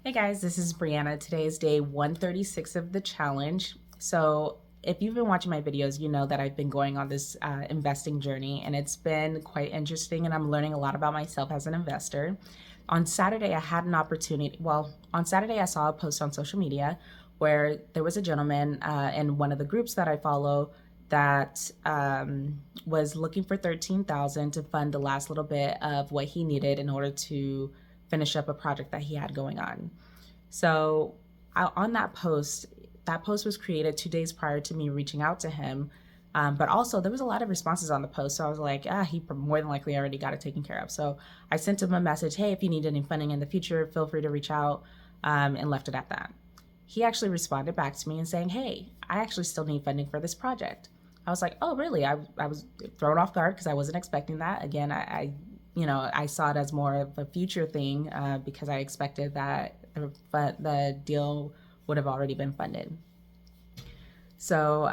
Hey guys, this is Brianna. Today is day 136 of the challenge. So, if you've been watching my videos, you know that I've been going on this investing journey, and it's been quite interesting, and I'm learning a lot about myself as an investor. On Saturday, I had an opportunity. Well, on Saturday, I saw a post on social media where there was a gentleman in one of the groups that I follow that was looking for 13,000 to fund the last little bit of what he needed in order to finish up a project that he had going on. So on that post was created 2 days prior to me reaching out to him. But also, there was a lot of responses on the post. So I was like, he more than likely already got it taken care of. So I sent him a message, hey, if you need any funding in the future, feel free to reach out, and left it at that. He actually responded back to me and saying, hey, I actually still need funding for this project. I was like, oh, really? I was thrown off guard because I wasn't expecting that. Again, I saw it as more of a future thing because I expected that the deal would have already been funded. So,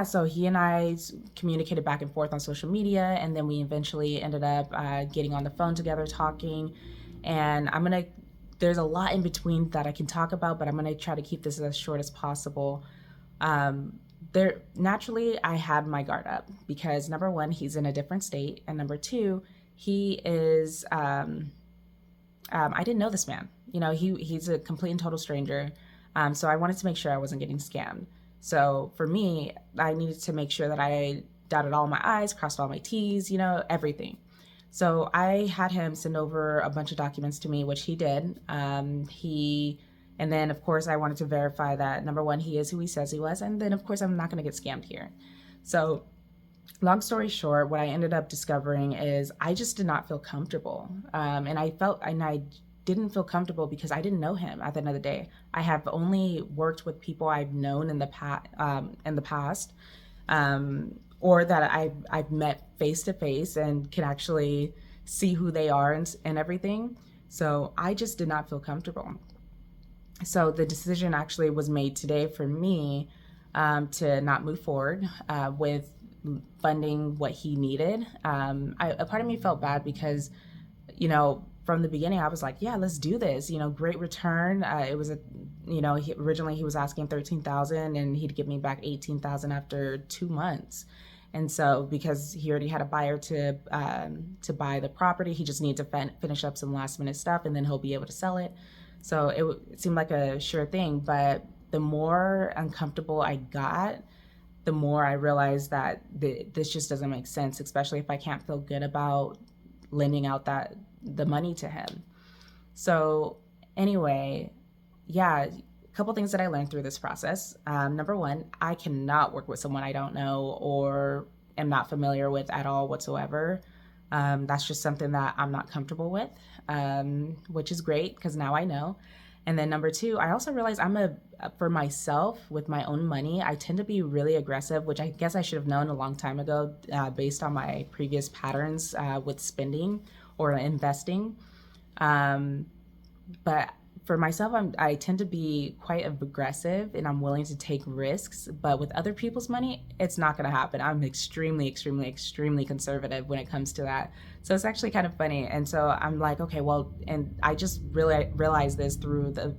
so he and I communicated back and forth on social media, and then we eventually ended up getting on the phone together, talking. And there's a lot in between that I can talk about, but I'm gonna try to keep this as short as possible. There naturally I had my guard up because number one, he's in a different state, and number two, he is I didn't know this man. He's a complete and total stranger. So I wanted to make sure I wasn't getting scammed. So for me, I needed to make sure that I dotted all my I's, crossed all my T's, everything. So I had him send over a bunch of documents to me, which he did. And then of course I wanted to verify that number one, he is who he says he was. And then of course I'm not going to get scammed here. So long story short, what I ended up discovering is I just did not feel comfortable. And I didn't feel comfortable because I didn't know him at the end of the day. I have only worked with people I've known in the past, or that I've met face to face and can actually see who they are and everything. So I just did not feel comfortable. So the decision actually was made today for me to not move forward with funding what he needed. A part of me felt bad because, from the beginning, I was like, yeah, let's do this. Great return. It was originally he was asking 13,000 and he'd give me back 18,000 after 2 months. And so because he already had a buyer to buy the property, he just needed to finish up some last minute stuff and then he'll be able to sell it. So it seemed like a sure thing, but the more uncomfortable I got, the more I realized that this just doesn't make sense, especially if I can't feel good about lending out the money to him. So anyway, yeah, a couple things that I learned through this process. Number one, I cannot work with someone I don't know or am not familiar with at all whatsoever. That's just something that I'm not comfortable with, which is great because now I know. And then number two, I also realized for myself with my own money, I tend to be really aggressive, which I guess I should have known a long time ago based on my previous patterns with spending or investing. But for myself, I tend to be quite aggressive and I'm willing to take risks. But with other people's money, it's not going to happen. I'm extremely, extremely, extremely conservative when it comes to that. So it's actually kind of funny. And so I'm like, okay, well, and I just really realized this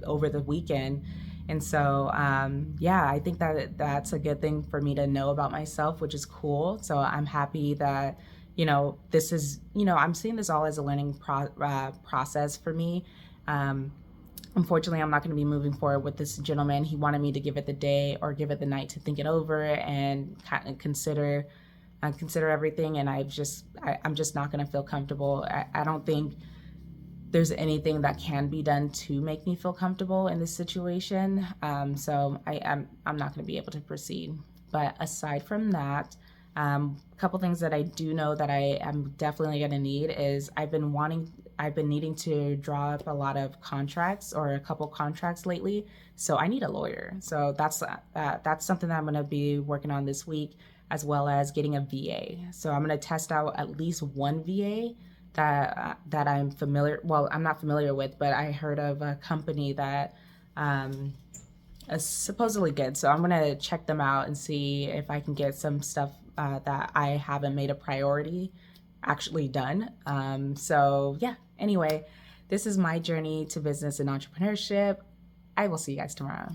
over the weekend. And so, I think that's a good thing for me to know about myself, which is cool. So I'm happy that, this is, I'm seeing this all as a learning process for me. Unfortunately, I'm not going to be moving forward with this gentleman. He wanted me to give it the day or give it the night to think it over and kind of consider everything. And I'm just not going to feel comfortable. I don't think there's anything that can be done to make me feel comfortable in this situation. So I'm not going to be able to proceed. But aside from that, a couple things that I do know that I am definitely going to need is I've been needing to draw up a lot of contracts or a couple contracts lately. So I need a lawyer. So that's something that I'm going to be working on this week, as well as getting a VA. So I'm going to test out at least one VA that I'm familiar. Well, I'm not familiar with, but I heard of a company that is supposedly good. So I'm going to check them out and see if I can get some stuff that I haven't made a priority actually done. Anyway, This is my journey to business and entrepreneurship. I will see you guys tomorrow.